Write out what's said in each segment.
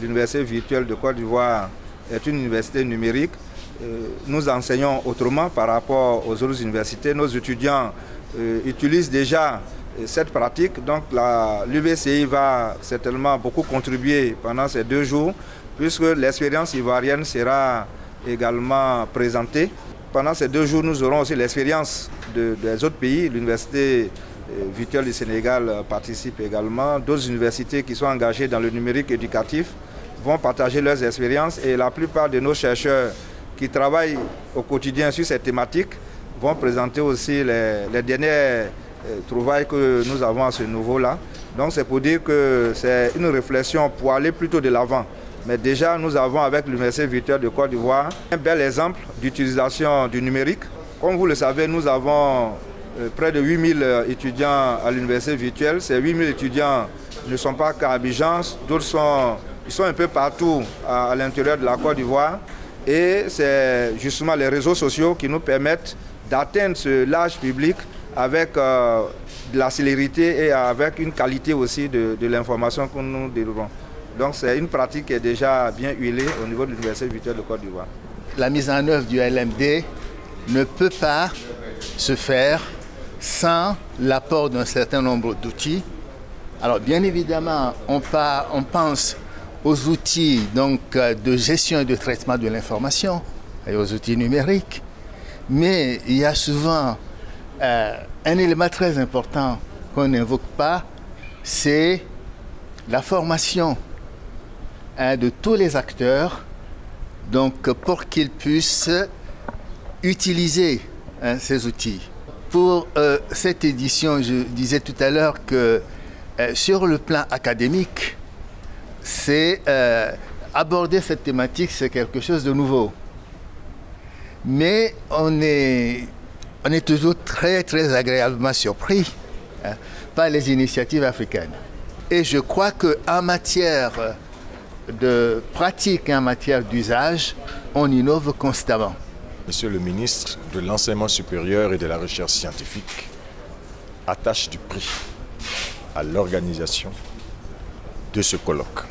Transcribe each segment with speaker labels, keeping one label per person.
Speaker 1: L'université virtuelle de Côte d'Ivoire est une université numérique. Nous enseignons autrement par rapport aux autres universités. Nos étudiants utilisent déjà cette pratique. Donc l'UVCI va certainement beaucoup contribuer pendant ces 2 jours, puisque l'expérience ivoirienne sera également présentée. Pendant ces 2 jours, nous aurons aussi l'expérience des autres pays. L'université virtuelle du Sénégal participe également. D'autres universités qui sont engagées dans le numérique éducatif vont partager leurs expériences, et la plupart de nos chercheurs qui travaillent au quotidien sur cette thématique vont présenter aussi les dernières trouvailles que nous avons à ce niveau-là. Donc c'est pour dire que c'est une réflexion pour aller plutôt de l'avant. Mais déjà, nous avons avec l'Université virtuelle de Côte d'Ivoire un bel exemple d'utilisation du numérique. Comme vous le savez, nous avons près de 8000 étudiants à l'université virtuelle. Ces 8000 étudiants ne sont pas qu'à Abidjan, d'autres ils sont un peu partout à l'intérieur de la Côte d'Ivoire. Et c'est justement les réseaux sociaux qui nous permettent d'atteindre ce large public avec de la célérité et avec une qualité aussi de l'information que nous délivrons. Donc c'est une pratique qui est déjà bien huilée au niveau de l'Université virtuelle de Côte d'Ivoire.
Speaker 2: La mise en œuvre du LMD ne peut pas se faire sans l'apport d'un certain nombre d'outils. Alors bien évidemment, on pense aux outils donc, de gestion et de traitement de l'information et aux outils numériques, mais il y a souvent un élément très important qu'on n'invoque pas, c'est la formation de tous les acteurs, donc pour qu'ils puissent utiliser ces outils. Pour cette édition, je disais tout à l'heure que sur le plan académique, c'est aborder cette thématique, c'est quelque chose de nouveau. Mais on est toujours très, très agréablement surpris par les initiatives africaines. Et je crois qu'en matière de pratique et en matière d'usage, on innove constamment.
Speaker 3: Monsieur le ministre de l'Enseignement supérieur et de la Recherche scientifique attache du prix à l'organisation de ce colloque.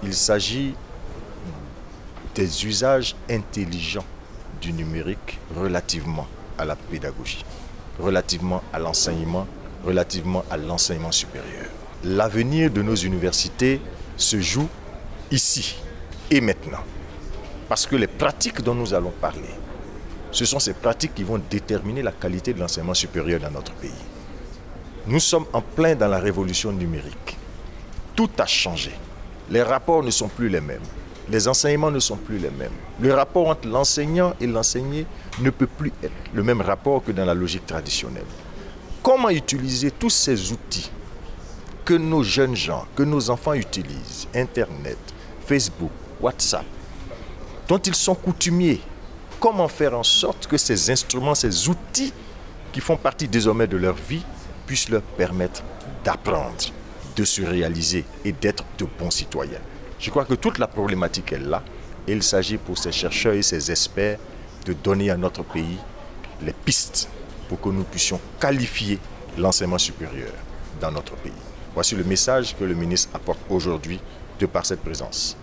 Speaker 3: Il s'agit des usages intelligents du numérique relativement à la pédagogie, relativement à l'enseignement, relativement à l'enseignement supérieur. L'avenir de nos universités se joue ici et maintenant. Parce que les pratiques dont nous allons parler, ce sont ces pratiques qui vont déterminer la qualité de l'enseignement supérieur dans notre pays. Nous sommes en plein dans la révolution numérique. Tout a changé. Les rapports ne sont plus les mêmes. Les enseignements ne sont plus les mêmes. Le rapport entre l'enseignant et l'enseigné ne peut plus être le même rapport que dans la logique traditionnelle. Comment utiliser tous ces outils que nos jeunes gens, que nos enfants utilisent, Internet, Facebook, WhatsApp, dont ils sont coutumiers, comment faire en sorte que ces instruments, ces outils qui font partie désormais de leur vie puissent leur permettre d'apprendre, de se réaliser et d'être de bons citoyens. Je crois que toute la problématique est là et il s'agit pour ces chercheurs et ces experts de donner à notre pays les pistes pour que nous puissions qualifier l'enseignement supérieur dans notre pays. Voici le message que le ministre apporte aujourd'hui de par cette présence.